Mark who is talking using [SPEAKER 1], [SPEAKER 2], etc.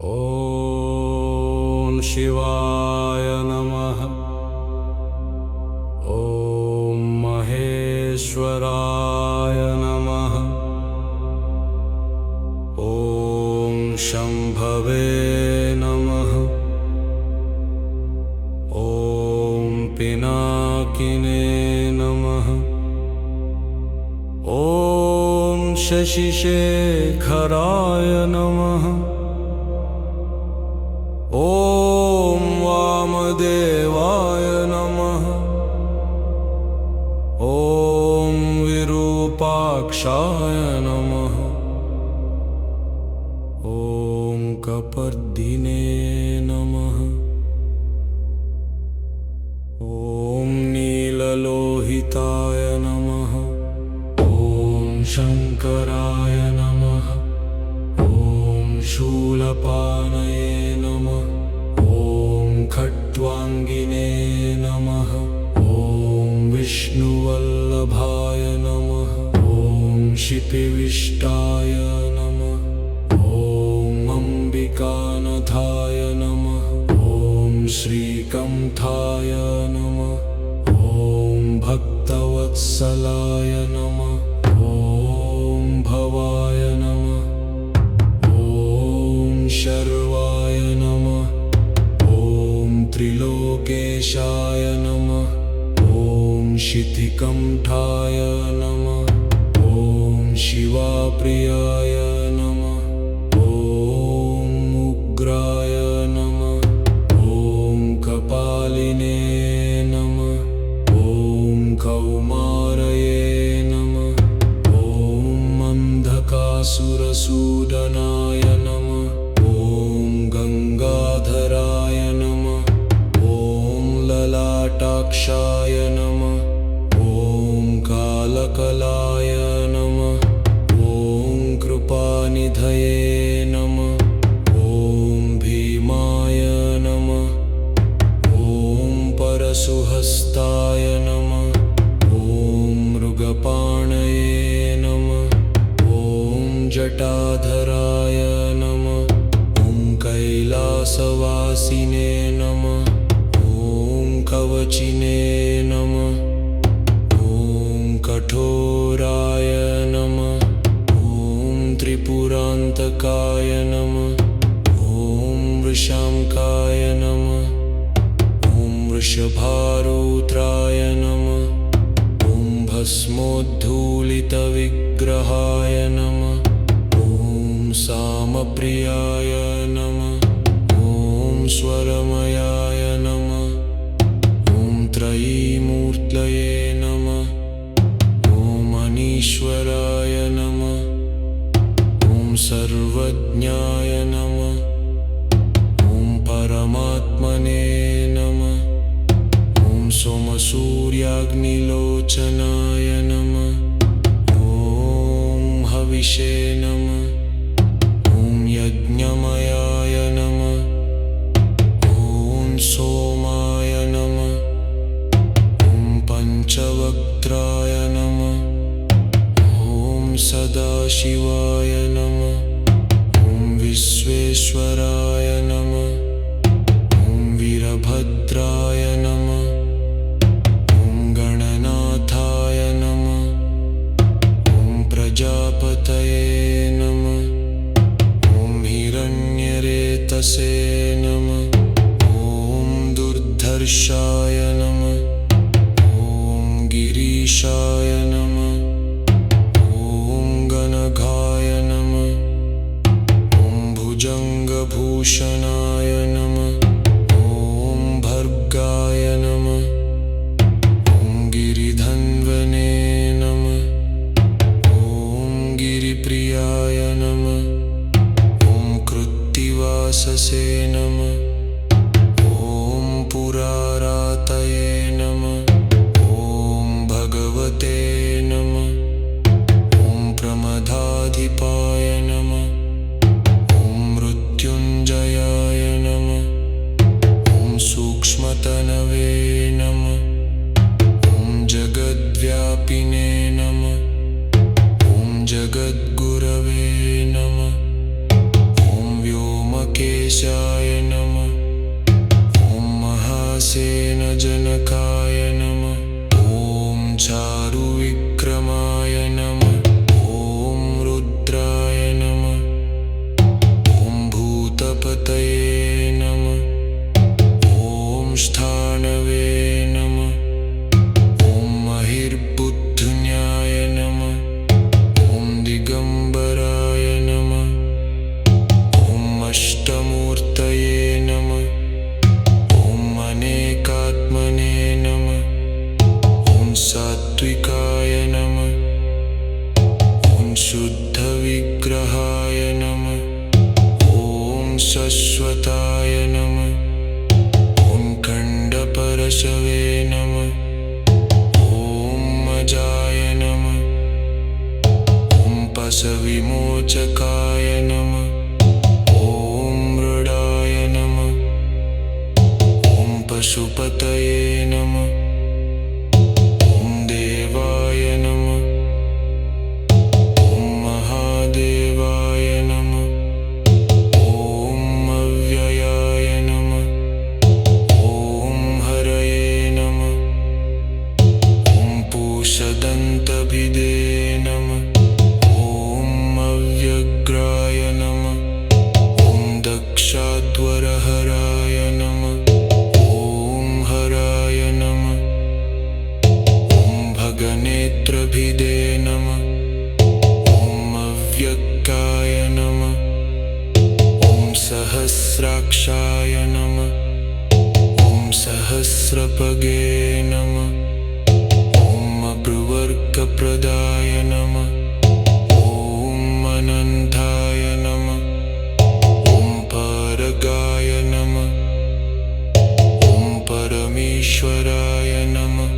[SPEAKER 1] ॐ शिवाय नमः। ॐ महेश्वराय नमः। ॐ शम्भवे नमः। ॐ पिनाकिने नमः। ॐ शशिशेखराय नमः। ॐ वामदेवाय नमः। ॐ विरूपाक्षाय नमः। ॐ कपर्दिने नमः। ॐ नीललोहिताय नमः। ॐ शङ्कराय नमः। ॐ शूलपाणये नमः। ॐ खट्वाङ्गिने नमः। ॐ विष्णुवल्लभाय नमः। ॐ क्षितिविष्टाय नमः। ॐ अम्बिकानाथाय नमः। ॐ श्रीकण्ठाय नमः। ॐ भक्तवत्सलाय नमः। ॐ भवाय नमः। ॐ शर्वाय नमः। ॐ त्रिलोकेशाय नमः। ॐ शितिकण्ठाय नमः। ॐ शिवाप्रियाय नमः। ॐ उग्राय नमः। ॐ कपालिने नमः। ॐ कौमारये नमः। ॐ अन्धकासुरसूदनाय नमः। ॐ गङ्गाधराय नमः। ॐ ललाटाक्षाय नमः। ॐ कालकलाय नमः। ॐ कृपानिधये नमः। ॐ भीमाय नमः। ॐ परशुहस्ताय नमः। ॐ मृगपाणये नमः। ॐ जटाधराय नमः। ॐ कैलासवासिने नमः। ॐ कवचिने नमः। ॐ कठोराय नमः। ॐ त्रिपुरान्तकाय नमः। ॐ वृषांकाय नमः। ॐ वृषभारूद्राय नमः। ॐ भस्मोद्धूलितविग्रहाय नमः। ॐ सामप्रियाय नमः। ॐ स्वरमयाय नमः। ॐ त्रयीमूर्तये नमः। ॐ अनीश्वराय नमः। ॐ सर्वज्ञाय नमः। ॐ परमात्मने नमः। ॐ सोमसूर्याग्निलोचनाय नमः। ॐ हविषे नमः। ॐ यज्ञमयाय नमः। ॐ सोमाय नमः। ॐ पञ्चवक्त्राय नमः। ॐ सदाशिवाय नमः। ॐ विश्वेश्वराय नमः। ॐ वीरभद्राय नमः। ॐ गणनाथाय नमः। ॐ प्रजापतये नमः। ॐ हिरण्यरेतसे नमः। ॐ दुर्धर्षाय नमः। ॐ गिरीशाय नमः। ॐ गणगाय नमः। ॐ भुजङ्गभूषणाय नमः। ॐ भर्गाय नमः। ॐ गिरिधन्वने नमः। ॐ गिरिप्रियाय नमः। ॐ कृत्तिवाससे नमः। ॐ पुरारातये नमः। ॐ भगवते नमः। ॐ प्रमदाधिपाय नमः। ॐ मृत्युञ्जयाय नमः। ॐ सूक्ष्मतनवे नमः। ॐ जगद्व्यापिने नमः। ॐ जगद्गुरवे नमः। ॐ व्योमके महेशाय नमः। ॐ महासेनजनकाय नमः। ॐ चारुविक्रमाय नमः। ॐ रुद्राय नमः। ॐ भूतपतये नमः। ॐ स्थानवे नमः। ॐ महिर्बुद्धुन्याय नमः। ॐ दिगम्बराय नमः। ॐ अष्टमूर्तये नमः। ॐ अनेकात्मने नमः। ॐ सात्विकाय नमः। ॐ शुद्धविग्रहाय नमः। ॐ शाश्वताय नमः। ॐ खण्डपरशवे नमः। ॐ अजाय नमः। ॐ पशविमोचकाय नमः। ॐ मृडाय नमः। ॐ पशुपतये नमः। ॐ देवाय नमः। ॐ महादेवाय नमः। ॐ अव्ययाय नमः। ॐ हरये नमः। ॐ पूषदन्तभिदे नमः। ॐ अव्यग्राय नमः। ॐ दक्षाध्वरहराय नमः। ॐ हराय नमः। ॐ भगनेत्रभिदे नमः। ॐ अव्यक्ताय नमः। ॐ सहस्राक्षाय नमः। ॐ सहस्रपगे नमः। ॐ अभ्रुवर्गप्रदाय नमः। ॐ अनन्ताय नमः। ॐ परगाय नमः। ॐ परमेश्वराय नमः।